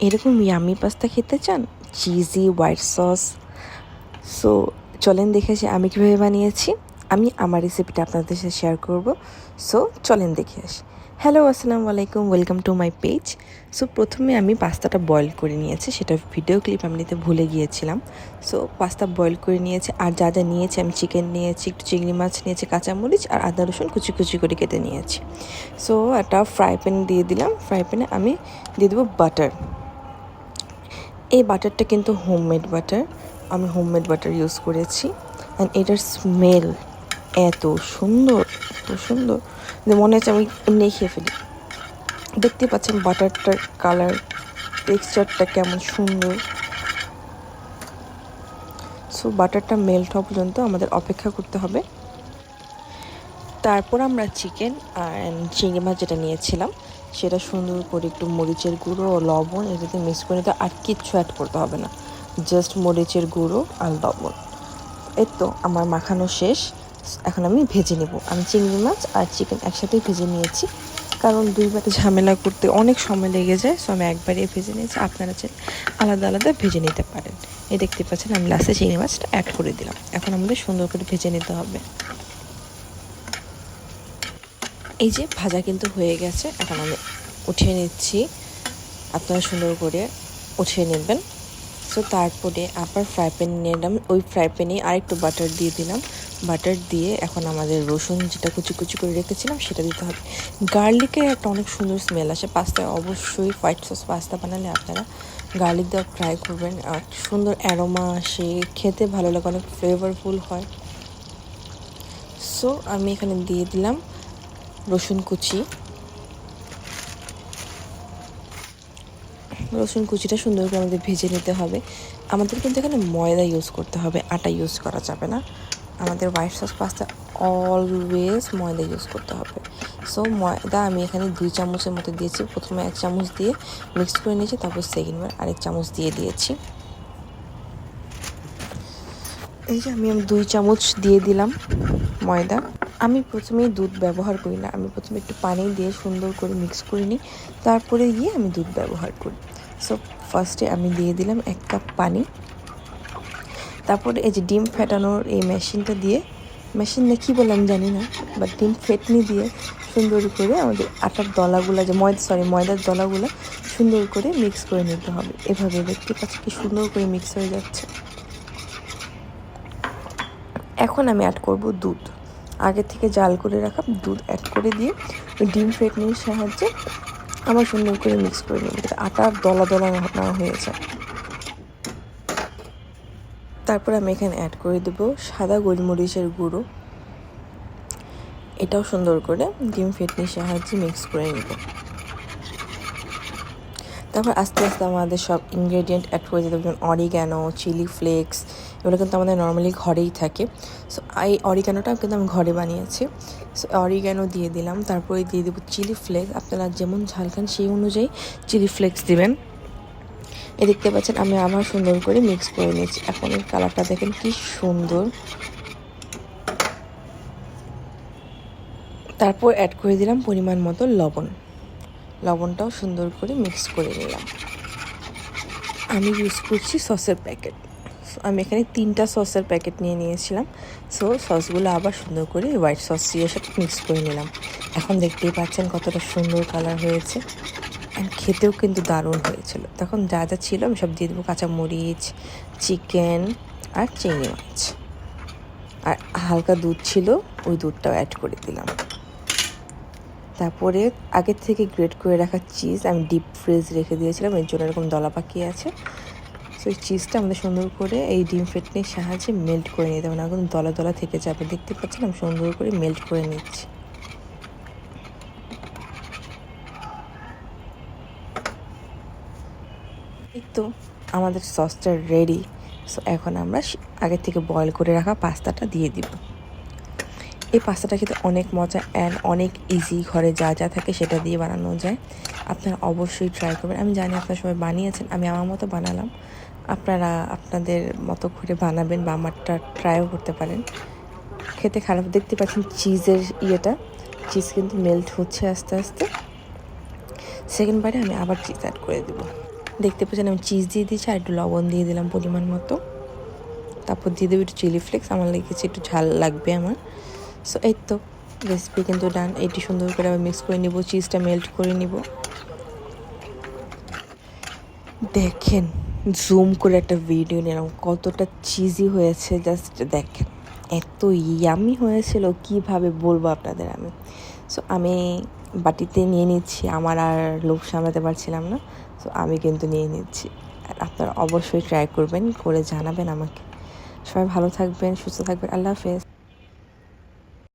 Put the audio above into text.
এরকম yummy pasta খেতে চান, চিজি হোয়াইট সস? সো চলেন দেখে আসি আমি কীভাবে বানিয়েছি। আমি আমার রেসিপিটা আপনাদের সাথে শেয়ার করব। সো চলেন দেখে আসি। হ্যালো, আসসালামু আলাইকুম, welcome to my page. So প্রথমে আমি পাস্তাটা বয়েল করে নিয়েছি, সেটা ভিডিও ক্লিপ আমি নিতে ভুলে গিয়েছিলাম। সো পাস্তা বয়েল করে নিয়েছি, আর যা যা নিয়েছি আমি চিকেন নিয়েছি, একটু চিংড়ি মাছ নিয়েছি, কাঁচামরিচ আর আদা রসুন কুচি কুচি করে কেটে নিয়েছি। সো একটা ফ্রাই প্যান দিয়ে দিলাম, ফ্রাই প্যানে আমি দিয়ে দেবো বাটার। এই বাটারটা কিন্তু হোমমেড বাটার, আমি হোমমেড বাটার ইউজ করেছি। অ্যান্ড এটার স্মেল এত সুন্দর, এত সুন্দর যে মনে হচ্ছে আমি এমনি খেয়ে ফেলি। দেখতে পাচ্ছেন বাটারটার কালার, টেক্সচারটা কেমন সুন্দর। সো বাটারটা মেল্ট হওয়া পর্যন্ত আমাদের অপেক্ষা করতে হবে। তারপর আমরা চিকেন অ্যান্ড চিংড়ি মাছ যেটা নিয়েছিলাম সেটা সুন্দর করে একটু মরিচের গুঁড়ো ও লবণ এটাতে মিক্স করে নিতে, আর কিচ্ছু অ্যাড করতে হবে না, জাস্ট মরিচের গুঁড়ো আর লবণ। এই তো আমার মাখানো শেষ। এখন আমি ভেজে নেব। আমি চিংড়ি মাছ আর চিকেন একসাথেই ভেজে নিয়েছি, কারণ দুইবারে ঝামেলা করতে অনেক সময় লেগে যায়। সো আমি একবারে ভেজে নিয়েছি, আপনারা চাইলে আলাদা আলাদা ভেজে নিতে পারেন। এই দেখতে পাচ্ছেন আমি লাস্টে চিংড়ি মাছটা অ্যাড করে দিলাম। এখন আমাদের সুন্দর করে ভেজে নিতে হবে। এই যে ভাজা কিন্তু হয়ে গেছে, এখন আমি উঠিয়ে নিচ্ছি। আপনারা সুন্দর করে উঠিয়ে নেবেন। সো তারপরে আবার ফ্রাই প্যান নিলাম, ওই ফ্রাই প্যানে আরেকটু বাটার দিয়ে দিলাম। বাটার দিয়ে এখন আমাদের রসুন যেটা কুচি কুচি করে রেখেছিলাম সেটা দিতে হবে। গার্লিকের একটা অনেক সুন্দর স্মেল আসে পাস্তায়, অবশ্যই হোয়াইট সস পাস্তা বানালে আপনারা গার্লিক দেওয়া ট্রাই করবেন। আর সুন্দর অ্যারোমা আসে, খেতে ভালো লাগে, অনেক ফ্লেভারফুল হয়। সো আমি এখানে দিয়ে দিলাম রসুন কুচি। রসুন কুচিটা সুন্দর করে আমাদের ভেজে নিতে হবে। আমাদের কিন্তু এখানে ময়দা ইউজ করতে হবে, আটা ইউজ করা যাবে না। আমাদের হোয়াইট সস পাস্তা অলওয়েজ ময়দা ইউজ করতে হবে। সো ময়দা আমি এখানে 2 চামচের মতো দিয়েছি। প্রথমে 1 চামচ দিয়ে মিক্স করে নিয়েছি, তারপর সেকেন্ডবার আরেক চামচ দিয়ে দিয়েছি। এই যে আমি 2 চামচ দিয়ে দিলাম ময়দা। আমি প্রথমেই দুধ ব্যবহার করি না, আমি প্রথমে একটু পানি দিয়ে সুন্দর করে মিক্স করে নিই, তারপরে গিয়ে আমি দুধ ব্যবহার করি। সো ফার্স্টে আমি দিয়ে দিলাম 1 কাপ পানি। তারপরে এই যে ডিম ফেটানোর এই মেশিনটা দিয়ে, মেশিন না কী বললাম জানি না, বাট ডিম ফেটনি দিয়ে সুন্দর করে আমাদের আটার দলাগুলো, যে ময়দার দলাগুলো সুন্দর করে মিক্স করে নিতে হবে। এভাবে দেখতে পাচ্ছি কি সুন্দর করে মিক্স হয়ে যাচ্ছে। এখন আমি অ্যাড করব দুধ। আগে থেকে জাল করে রাখা দুধ অ্যাড করে দিয়ে ডিম ফেটনির সাহায্যে আমার সুন্দর করে মিক্স করে নেব, যাতে আটার দলা দলা না হয়ে যায়। তারপর আমি এখানে অ্যাড করে দেবো সাদা গোলমরিচের গুঁড়ো। এটাও সুন্দর করে ডিম ফেটনির সাহায্যে মিক্স করে নেব। তারপর আস্তে আস্তে আমাদের সব ইনগ্রেডিয়েন্ট অ্যাড করে দিতে হবে, যেমন অরিগ্যানো, চিলি ফ্লেক্স, এগুলো কিন্তু আমাদের নর্মালি ঘরেই থাকে। সো এই অরিগ্যানোটা কিন্তু আমি ঘরে বানিয়েছি। সো অরিগ্যানো দিয়ে দিলাম, তারপরে দিয়ে দেবো চিলি ফ্লেক্স। আপনারা যেমন ঝাল খান সেই অনুযায়ী চিলি ফ্লেক্স দিবেন। এ দেখতে পাচ্ছেন আমি আবার সুন্দর করে মিক্স করে নিয়েছি। এখন এর কালারটা দেখেন কি সুন্দর। তারপর অ্যাড করে দিলাম পরিমাণ মতো লবণ। লবণটাও সুন্দর করে মিক্স করে নিলাম। আমি ইউজ করছি সসের প্যাকেট। আমি এখানে 3টা সসের প্যাকেট নিয়ে নিয়েছিলাম। সো সসগুলো আবার সুন্দর করে হোয়াইট সস দিয়ে সাথে মিক্স করে নিলাম। এখন দেখতেই পাচ্ছেন কতটা সুন্দর কালার হয়েছে, অ্যান্ড খেতেও কিন্তু দারুণ হয়েছিল। তখন যা যা ছিল আমি সব দিয়ে দেবো, কাঁচামরিচ, চিকেন আর চিংড়ি মাছ, আর হালকা দুধ ছিল, ওই দুধটাও অ্যাড করে দিলাম। তারপরে আগের থেকে গ্রেট করে রাখা চিজ আমি ডিপ ফ্রিজ রেখে দিয়েছিলাম, এর জন্য এরকম দলা পাকিয়ে আছে। সো এই চিজটা আমাদের সুন্দর করে এই ডিম ফেটনির সাহায্যে মেল্ট করে নিতে হবে, না কিন্তু দলা দলা থেকে যাবে। দেখতে পাচ্ছেন আমি সুন্দর করে মেল্ট করে নিচ্ছি। এই তো আমাদের সসটা রেডি। সো এখন আমরা আগে থেকে বয়েল করে রাখা পাস্তাটা দিয়ে দিব। এই পাস্তাটা খেতে অনেক মজা অ্যান্ড অনেক ইজি, ঘরে যা যা থাকে সেটা দিয়ে বানানো যায়। আপনারা অবশ্যই ট্রাই করবেন। আমি জানি আপনারা সবাই বানিয়েছেন, আমি আমার মতো বানালাম, আপনারা আপনাদের মতো করে বানাবেন বা আমারটা ট্রাইও করতে পারেন। খেতে খারাপ, দেখতে পাচ্ছেন চিজের চিজ কিন্তু মেল্ট হচ্ছে আস্তে আস্তে। সেকেন্ড বারে আমি আবার চিজ অ্যাড করে দেবো। দেখতে পাচ্ছেন আমি চিজ দিয়ে দিয়েছি আর একটু লবণ দিয়ে দিলাম পরিমাণ মতো। তারপর দিয়ে দেবো একটু চিলি ফ্লেক্স, আমার লেগেছে একটু ঝাল লাগবে আমার। সো এই তো রেসিপি কিন্তু ডান। এটি সুন্দর করে আবার মিক্স করে নিব, চিজটা মেল্ট করে নিব। দেখেন জুম করে একটা ভিডিও নিলাম, কতটা চিজি হয়েছে জাস্ট দেখেন, এত ইয়ামি হয়েছিল কীভাবে বলবো আপনাদের আমি। সো আমি বাটিতে নিয়ে নিচ্ছি, আমার আর লোভ সামলাতে পারছিলাম না, সো আমি কিন্তু নিয়ে নিচ্ছি। আর আপনারা অবশ্যই ট্রাই করবেন, করে জানাবেন আমাকে। সবাই ভালো থাকবেন, সুস্থ থাকবেন, আল্লাহ হাফেজ।